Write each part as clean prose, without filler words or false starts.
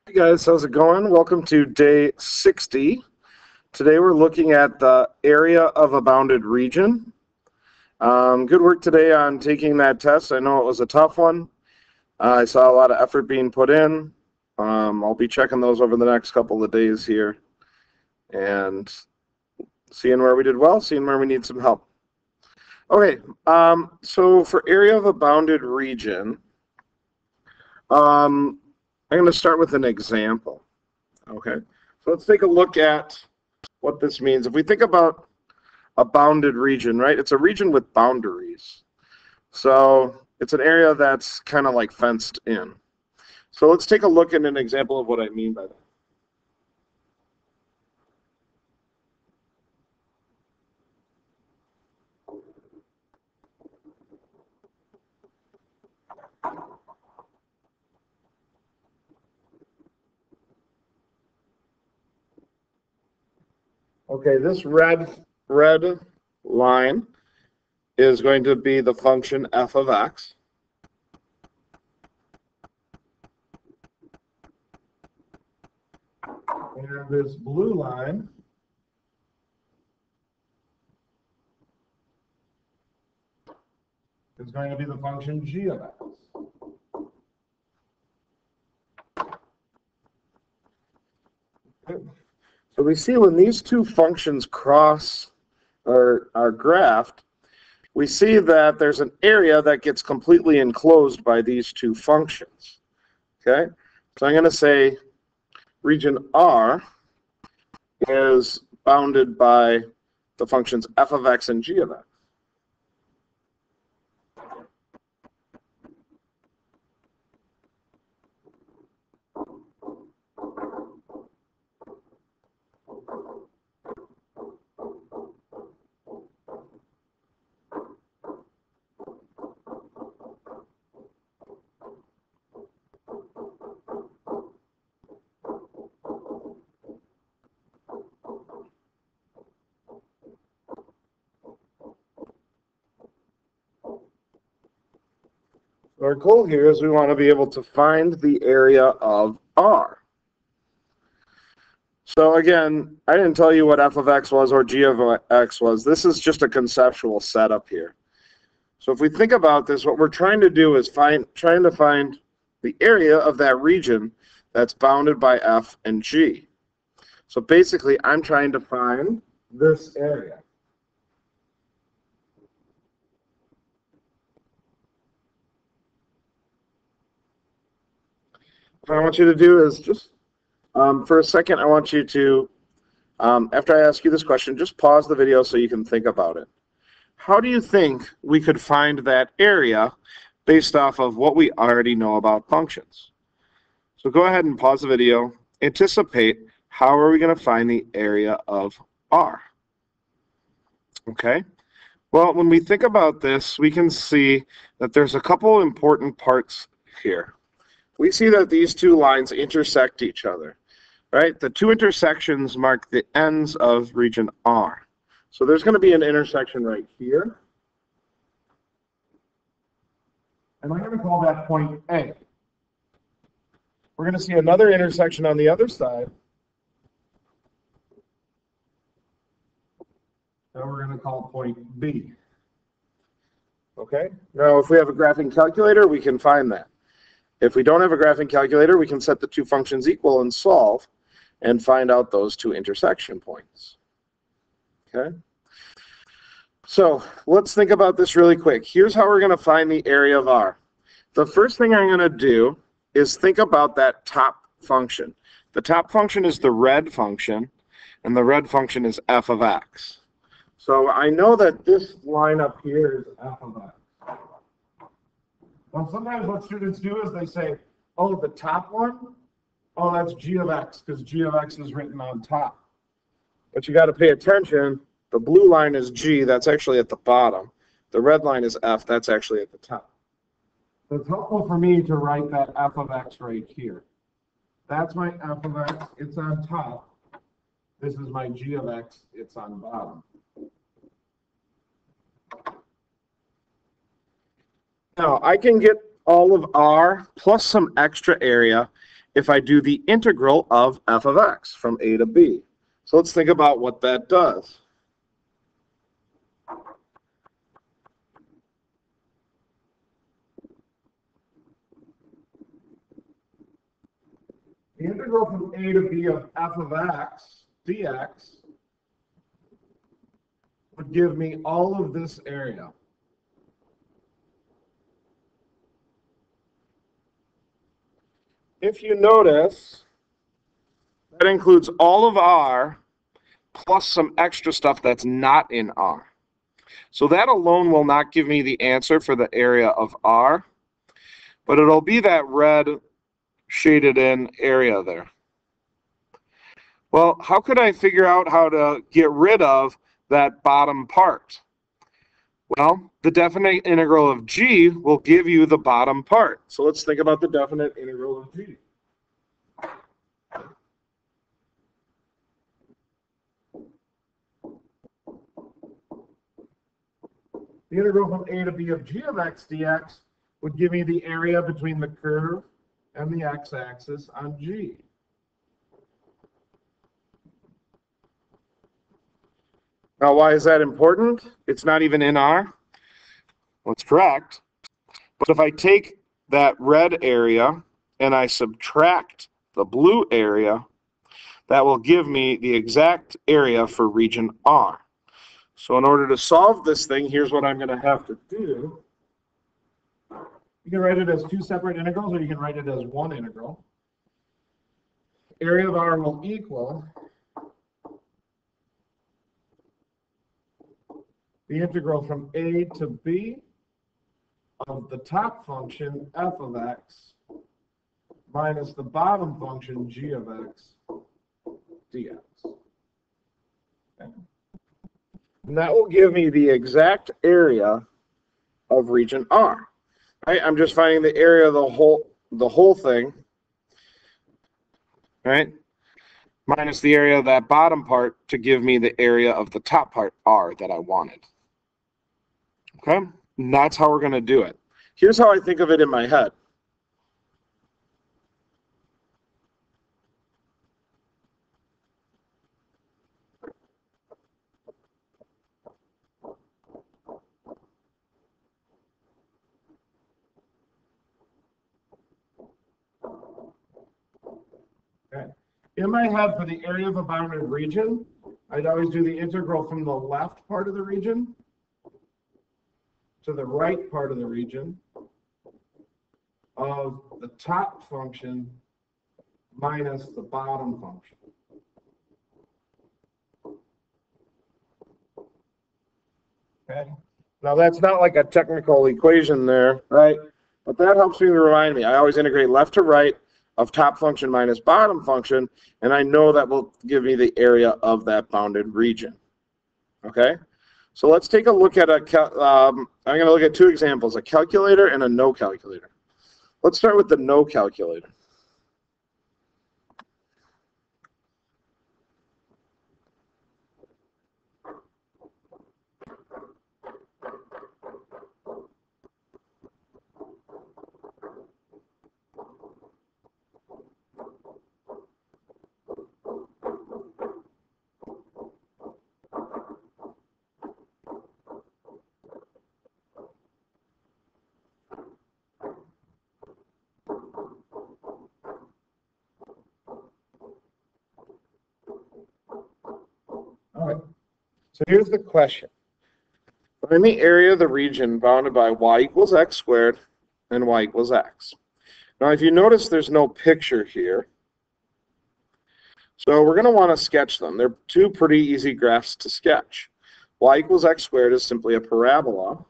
Hey guys, how's it going? Welcome to day 60. Today we're looking at the area of a bounded region. Good work today on taking that test. I know it was a tough one. I saw a lot of effort being put in. I'll be checking those over the next couple of days here and seeing where we did well, seeing where we need some help. Okay, so for area of a bounded region, I'm going to start with an example. Okay, so let's take a look at what this means. If we think about a bounded region, right, it's a region with boundaries. So it's an area that's kind of like fenced in. So let's take a look at an example of what I mean by that. Okay, this red line is going to be the function f of x. And this blue line is going to be the function g of x. Okay. So we see when these two functions cross or are graphed, we see that there's an area that gets completely enclosed by these two functions. Okay, so I'm going to say region R is bounded by the functions f of x and g of x. Our goal here is we want to be able to find the area of R. So again, I didn't tell you what f of x was or g of x was. This is just a conceptual setup here. So if we think about this, what we're trying to do is trying to find the area of that region that's bounded by f and g. So basically, I'm trying to find this area. What I want you to do is just, for a second, I want you to, after I ask you this question, just pause the video so you can think about it. How do you think we could find that area based off of what we already know about functions? So go ahead and pause the video. Anticipate, how are we going to find the area of R? Okay. Well, when we think about this, we can see that there's a couple important parts here. We see that these two lines intersect each other, right? The two intersections mark the ends of region R. So there's going to be an intersection right here. And I'm going to call that point A. We're going to see another intersection on the other side. And we're going to call point B. Okay? Now, if we have a graphing calculator, we can find that. If we don't have a graphing calculator, we can set the two functions equal and solve and find out those two intersection points. Okay? So let's think about this really quick. Here's how we're going to find the area of R. The first thing I'm going to do is think about that top function. The top function is the red function, and the red function is f of x. So I know that this line up here is f of x. Well, sometimes what students do is they say, oh, the top one, oh, that's g of x, because g of x is written on top. But you got to pay attention. The blue line is g, that's actually at the bottom. The red line is f, that's actually at the top. So it's helpful for me to write that f of x right here. That's my f of x, it's on top. This is my g of x, it's on bottom. Now, I can get all of R plus some extra area if I do the integral of f of x from a to b. So let's think about what that does. The integral from a to b of f of x dx would give me all of this area. If you notice, that includes all of R plus some extra stuff that's not in R. So that alone will not give me the answer for the area of R, but it'll be that red shaded in area there. Well, how could I figure out how to get rid of that bottom part? Well, the definite integral of g will give you the bottom part. So let's think about the definite integral of g. The integral from a to b of g of x dx would give me the area between the curve and the x-axis on g. Now, why is that important? It's not even in R. Well, it's correct. But if I take that red area and I subtract the blue area, that will give me the exact area for region R. So in order to solve this thing, here's what I'm going to have to do. You can write it as two separate integrals, or you can write it as one integral. Area of R will equal the integral from a to b of the top function f of x minus the bottom function g of x dx. Okay. And that will give me the exact area of region R. Right? I'm just finding the area of the whole thing, right? Minus the area of that bottom part to give me the area of the top part, R, that I wanted. Okay? And that's how we're going to do it. Here's how I think of it in my head. Okay. In my head, for the area of a bounded region, I'd always do the integral from the left part of the region to the right part of the region of the top function minus the bottom function. Okay. Now that's not like a technical equation there, right? But that helps me to remind me. I always integrate left to right of top function minus bottom function, and I know that will give me the area of that bounded region. Okay? So let's take a look at I'm going to look at two examples, a calculator and a no calculator. Let's start with the no calculator. All right, so here's the question. Find the area of the region bounded by y equals x squared and y equals x. Now, if you notice, there's no picture here. So we're going to want to sketch them. They're two pretty easy graphs to sketch. Y equals x squared is simply a parabola.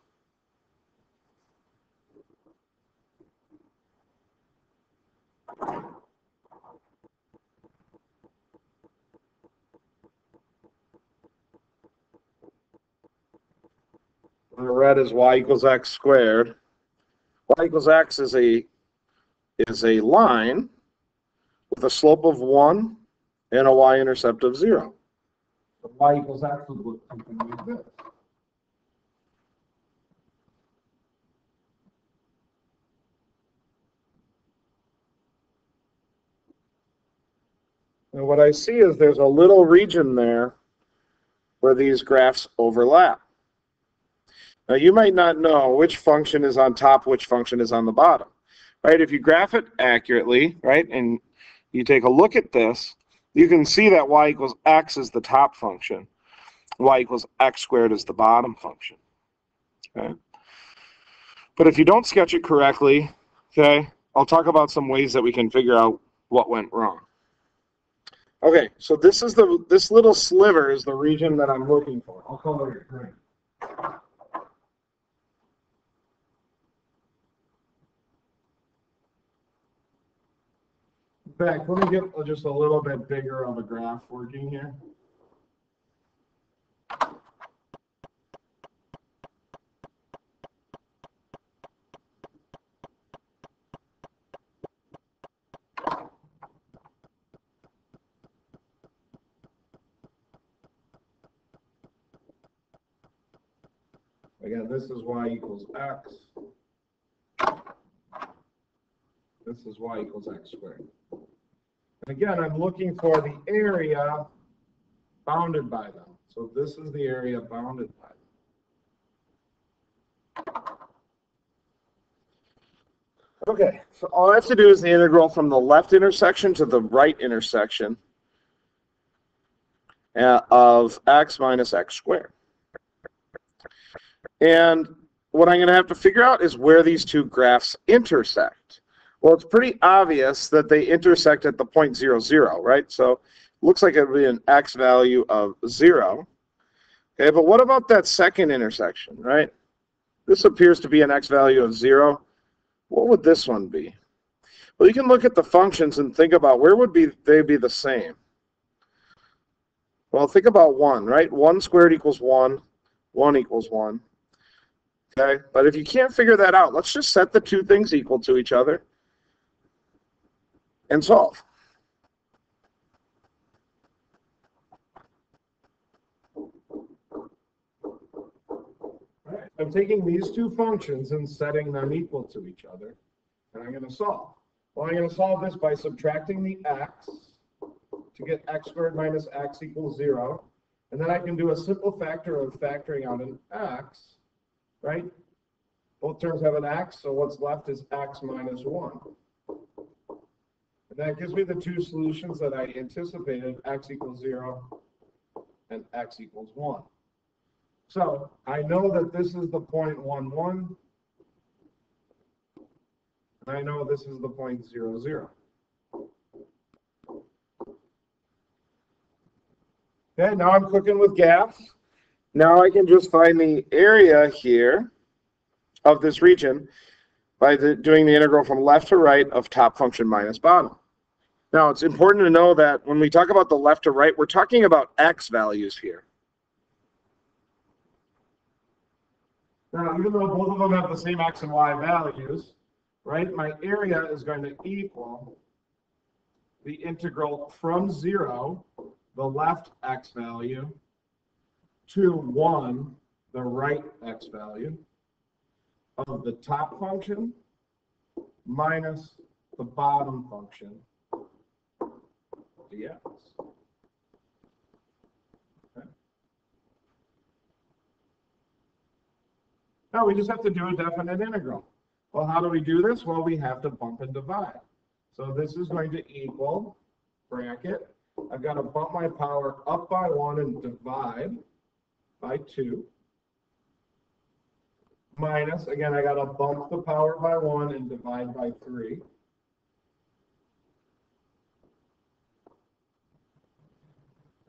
And the red is y equals x squared. Y equals x is a line with a slope of 1 and a y-intercept of 0. So y equals x would look something like this. And what I see is there's a little region there where these graphs overlap. Now, you might not know which function is on top, which function is on the bottom, right? If you graph it accurately, right, and you take a look at this, you can see that y equals x is the top function. Y equals x squared is the bottom function, okay? But if you don't sketch it correctly, okay, I'll talk about some ways that we can figure out what went wrong. Okay, so this little sliver is the region that I'm looking for. I'll color it green. In fact, let me get just a little bit bigger of a graph working here. Again, this is y equals x. This is y equals x squared. And again, I'm looking for the area bounded by them. So this is the area bounded by them. Okay, so all I have to do is the integral from the left intersection to the right intersection of x minus x squared. And what I'm going to have to figure out is where these two graphs intersect. Well, it's pretty obvious that they intersect at the point 0, 0, right? So it looks like it would be an x value of 0. Okay, but what about that second intersection, right? This appears to be an x value of 0. What would this one be? Well, you can look at the functions and think about where would they be the same. Well, think about 1, right? 1 squared equals 1. 1 equals 1. Okay, but if you can't figure that out, let's just set the two things equal to each other and solve. Right. I'm taking these two functions and setting them equal to each other, and I'm going to solve. Well, I'm going to solve this by subtracting the x to get x squared minus x equals 0, and then I can do a simple factor of factoring out an x, right? Both terms have an x, so what's left is x minus 1. And that gives me the two solutions that I anticipated, x equals 0 and x equals 1. So I know that this is the point 1, 1. And I know this is the point 0, 0. Okay, now I'm cooking with gas. Now I can just find the area here of this region by doing the integral from left to right of top function minus bottom. Now, it's important to know that when we talk about the left to right, we're talking about x values here. Now, even though both of them have the same x and y values, right, my area is going to equal the integral from 0, the left x value, to 1, the right x value, of the top function minus the bottom function dx. Okay. Now we just have to do a definite integral. Well, how do we do this? Well, we have to bump and divide. So this is going to equal, bracket, I've got to bump my power up by 1 and divide by 2. Minus, again, I got to bump the power by 1 and divide by 3.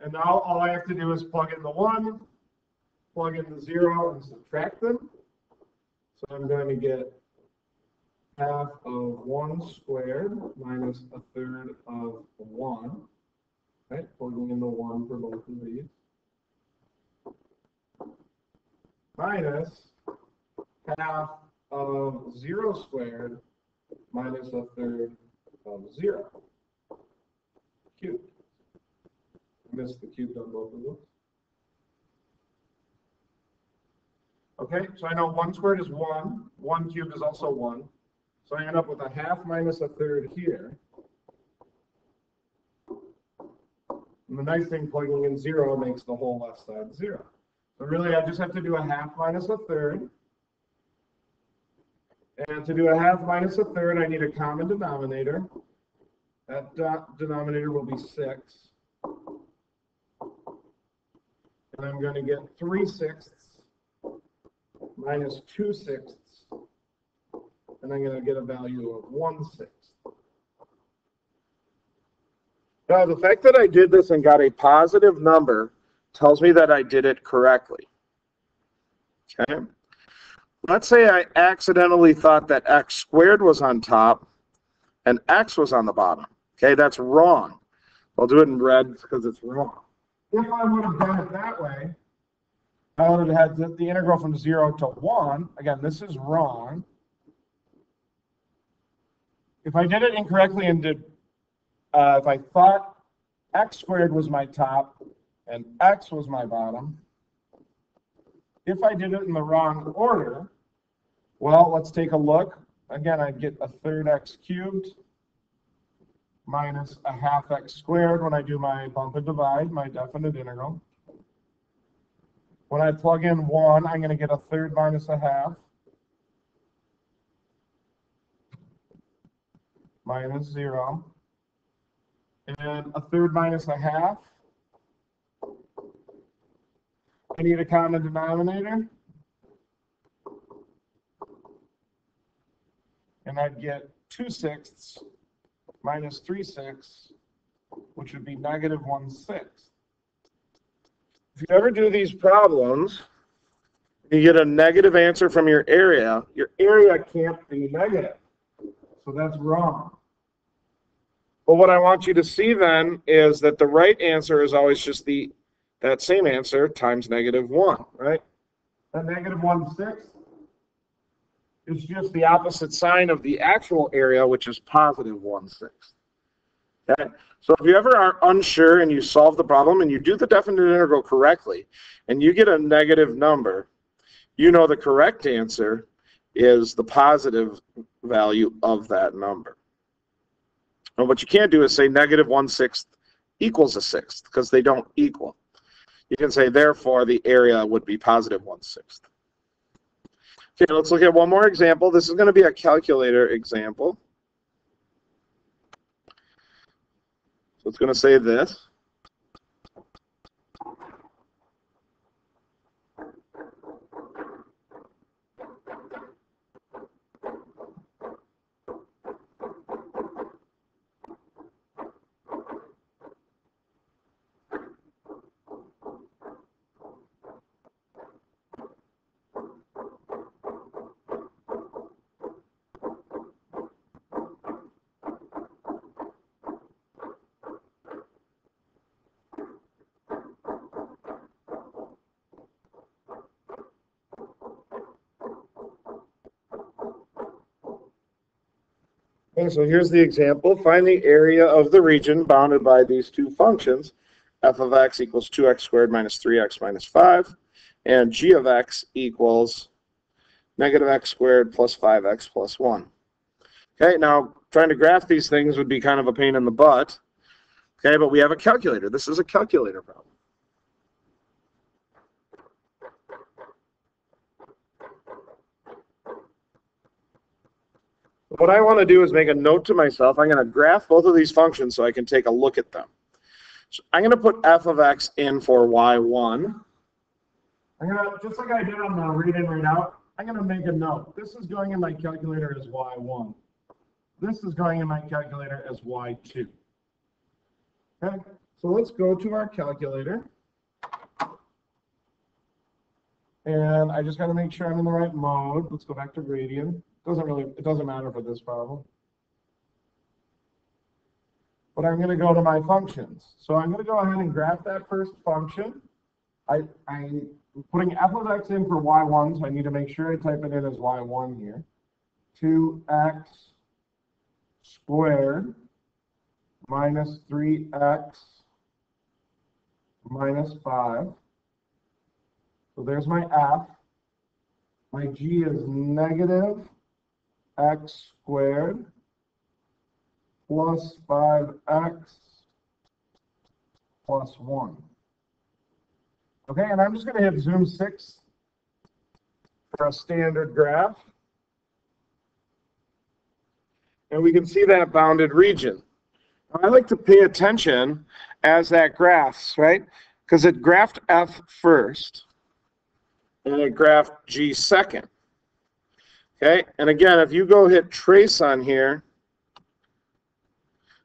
And now all I have to do is plug in the 1, plug in the 0, and subtract them. So I'm going to get half of 1 squared minus a third of 1. Right, plugging in the 1 for both of these. Minus half of 0 squared minus a third of 0 cubed. I missed the cubed on both of those. Okay, so I know 1 squared is 1. 1 cubed is also 1. So I end up with a half minus a third here. And the nice thing, plugging in 0 makes the whole left side 0. So really, I just have to do a half minus a third. And to do a half minus a third, I need a common denominator. That denominator will be 6. And I'm going to get 3/6 minus 2/6. And I'm going to get a value of 1/6. Now, the fact that I did this and got a positive number tells me that I did it correctly. Okay? Let's say I accidentally thought that x squared was on top and x was on the bottom. Okay, that's wrong. I'll do it in red because it's wrong. If I would have done it that way, I would have had the integral from 0 to 1. Again, this is wrong. If I did it incorrectly and did, if I thought x squared was my top and x was my bottom, if I did it in the wrong order, well, let's take a look. Again, I'd get a third x cubed minus a half x squared when I do my bump and divide, my definite integral. When I plug in 1, I'm going to get a third minus a half minus 0. And a third minus a half. I need a common denominator. And I'd get 2/6 minus 3/6, which would be negative 1/6. If you ever do these problems, you get a negative answer from your area can't be negative. So that's wrong. But what I want you to see then is that the right answer is always just that same answer times negative 1, right? That negative 1/6 is just the opposite sign of the actual area, which is positive 1/6. Okay? So if you ever are unsure and you solve the problem and you do the definite integral correctly and you get a negative number, you know the correct answer is the positive value of that number. And what you can't do is say negative 1/6 equals a sixth, because they don't equal. You can say, therefore, the area would be positive 1/6. Okay, let's look at one more example. This is going to be a calculator example. So it's going to say this. Okay, so here's the example. Find the area of the region bounded by these two functions. F of x equals 2x squared minus 3x minus 5. And g of x equals negative x squared plus 5x plus 1. Okay, now trying to graph these things would be kind of a pain in the butt. Okay, but we have a calculator. This is a calculator problem. What I want to do is make a note to myself. I'm going to graph both of these functions so I can take a look at them. So I'm going to put f of x in for y1. I'm going to, just like I did on the read in, read out, I'm going to make a note. This is going in my calculator as y1. This is going in my calculator as y2. Okay, so let's go to our calculator. And I just got to make sure I'm in the right mode. Let's go back to radian. It doesn't matter for this problem. But I'm going to go to my functions. So I'm going to go ahead and graph that first function. I'm putting f of x in for y1, so I need to make sure I type it in as y1 here. 2x squared minus 3x minus 5. So there's my f. My g is negative x squared plus 5x plus 1. Okay, and I'm just going to hit zoom 6 for a standard graph. And we can see that bounded region. I like to pay attention as that graphs, right? Because it graphed F first, and it graphed G second. Okay, and again, if you go hit trace on here,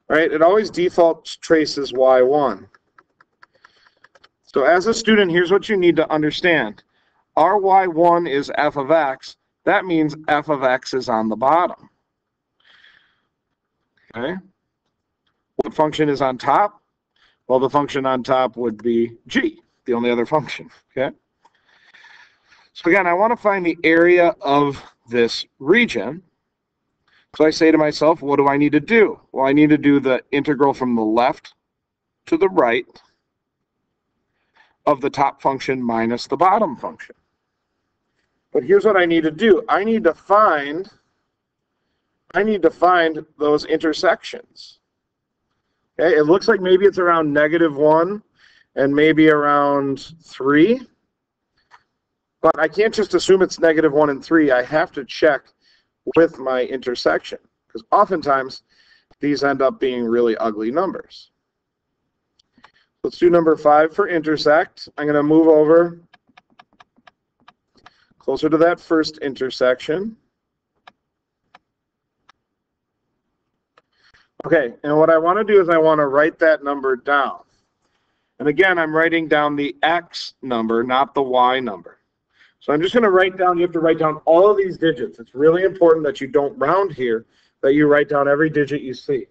right, it always defaults traces Y1. So as a student, here's what you need to understand. Our Y1 is F of X. That means F of X is on the bottom. Okay. What function is on top? Well, the function on top would be G, the only other function. Okay. So again, I want to find the area of this region. So I say to myself, what do I need to do? Well, I need to do the integral from the left to the right of the top function minus the bottom function. But here's what I need to do. I need to find those intersections. Okay, it looks like maybe it's around -1 and maybe around 3. But I can't just assume it's -1 and 3. I have to check with my intersection, because oftentimes these end up being really ugly numbers. Let's do number 5 for intersect. I'm going to move over closer to that first intersection. Okay, and what I want to do is I want to write that number down. And again, I'm writing down the X number, not the Y number. So I'm just going to write down, you have to write down all of these digits. It's really important that you don't round here, that you write down every digit you see.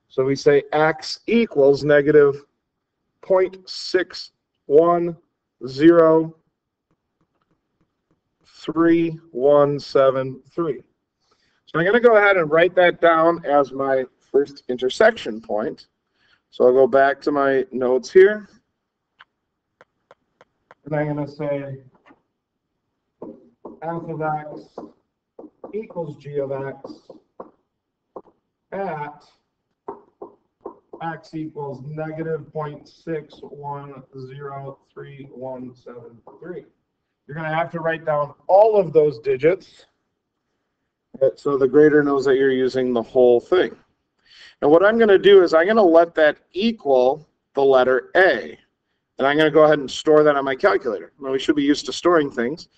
So we say X equals -0.6103173. So I'm going to go ahead and write that down as my first intersection point. So I'll go back to my notes here. And I'm going to say F of X equals G of X at X equals -0.6103173. You're going to have to write down all of those digits so the grader knows that you're using the whole thing. And what I'm going to do is I'm going to let that equal the letter A. And I'm going to go ahead and store that on my calculator. Now, we should be used to storing things,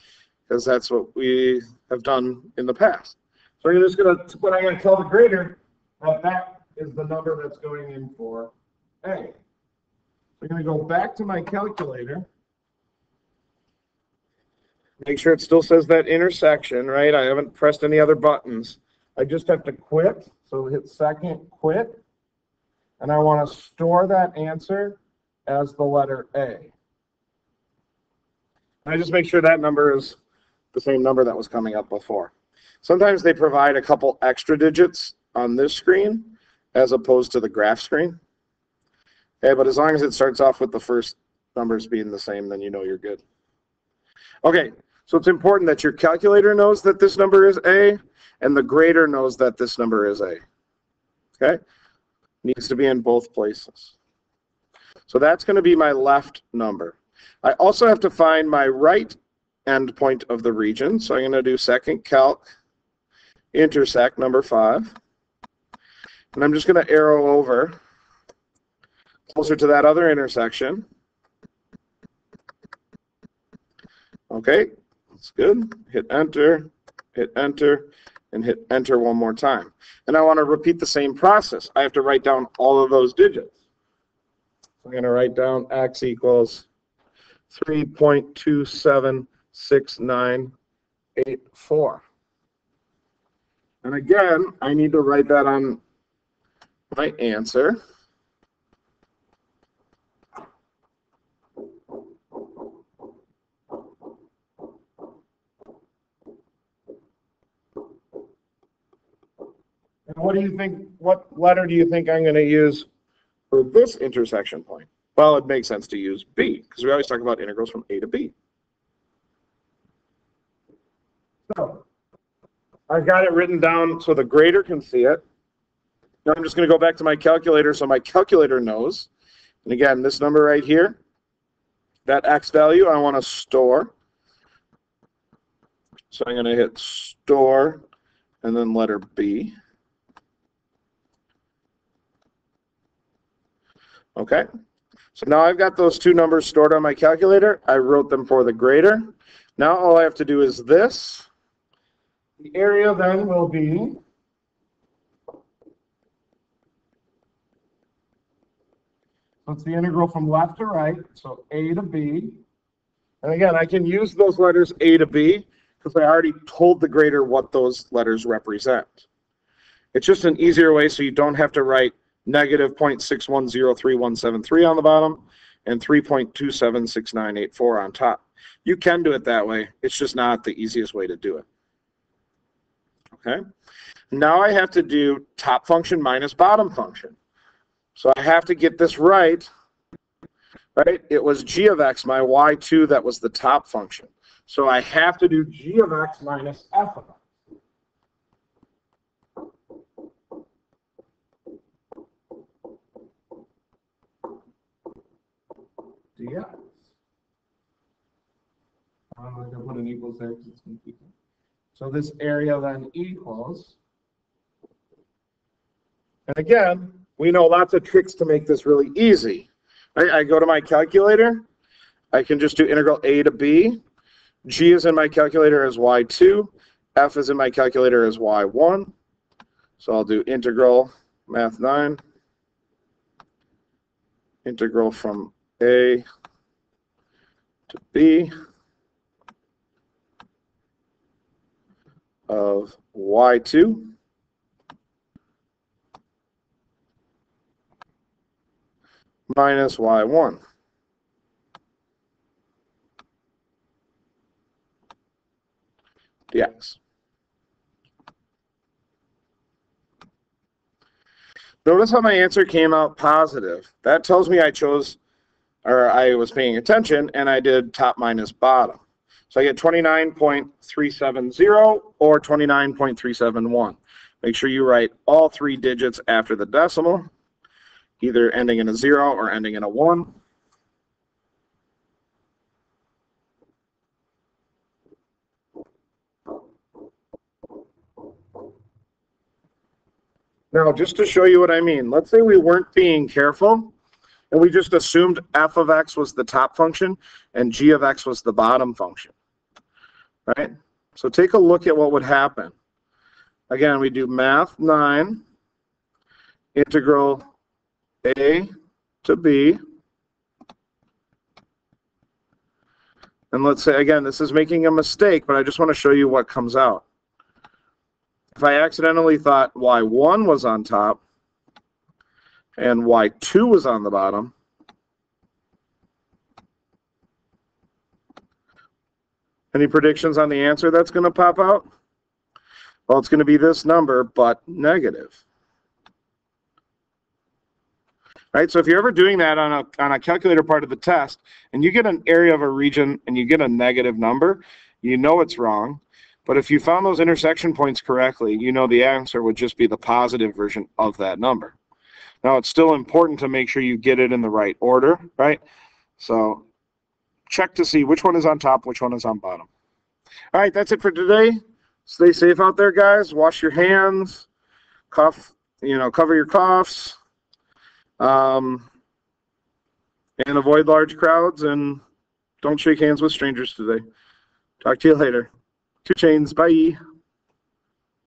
because that's what we have done in the past. So I'm just going to tell the grader that that is the number that's going in for A. I'm going to go back to my calculator. Make sure it still says that intersection, right? I haven't pressed any other buttons. I just have to quit. So hit second, quit. And I want to store that answer as the letter A. And I just make sure that number is the same number that was coming up before. Sometimes they provide a couple extra digits on this screen as opposed to the graph screen. Okay, but as long as it starts off with the first numbers being the same, then you know you're good. Okay, so it's important that your calculator knows that this number is A, and the grader knows that this number is A. Okay, needs to be in both places. So that's going to be my left number. I also have to find my right endpoint of the region. So I'm going to do second calc, intersect number 5. And I'm just going to arrow over closer to that other intersection. Okay, that's good. Hit enter, and hit enter one more time. And I want to repeat the same process. I have to write down all of those digits. So I'm going to write down X equals 3.276984. And again, I need to write that on my answer. And what do you think, what letter do you think I'm going to use for this intersection point? Well, it makes sense to use B, because we always talk about integrals from A to B. So I've got it written down so the grader can see it. Now I'm just going to go back to my calculator so my calculator knows. And again, this number right here, that x value I want to store. So I'm going to hit store and then letter B. Okay. So now I've got those two numbers stored on my calculator. I wrote them for the grader. Now all I have to do is this. The area then will be it's the integral from left to right, so A to B. And again, I can use those letters A to B because I already told the grader what those letters represent. It's just an easier way so you don't have to write negative 0.6103173 on the bottom and 3.276984 on top. You can do it that way. It's just not the easiest way to do it. Okay. Now I have to do top function minus bottom function. So I have to get this right. Right? It was g of x, my y2, that was the top function. So I have to do g of x minus f of x. dx. I'm going to put an equals there because it's confusing. So this area then equals, and again, we know lots of tricks to make this really easy. I go to my calculator. I can just do integral A to B. G is in my calculator as y2. F is in my calculator as y1. So I'll do integral, math 9, integral from A to B of y2 minus y1. dx. Notice how my answer came out positive. That tells me I chose, or I was paying attention, and I did top minus bottom. So I get 29.370 or 29.371. Make sure you write all three digits after the decimal, either ending in a 0 or ending in a 1. Now, just to show you what I mean, let's say we weren't being careful and we just assumed f of x was the top function and g of x was the bottom function, right? So take a look at what would happen. Again, we do math 9, integral A to B. And let's say, again, this is making a mistake, but I just want to show you what comes out. If I accidentally thought y1 was on top and y2 was on the bottom, any predictions on the answer that's going to pop out? Well, it's going to be this number, but negative. Right, so if you're ever doing that on a calculator part of the test, and you get an area of a region and you get a negative number, you know it's wrong. But if you found those intersection points correctly, you know the answer would just be the positive version of that number. Now, it's still important to make sure you get it in the right order, right? So check to see which one is on top, which one is on bottom. All right, that's it for today. Stay safe out there, guys. Wash your hands, cough, cover your coughs, and avoid large crowds, and don't shake hands with strangers today. Talk to you later. 2 chains. Bye.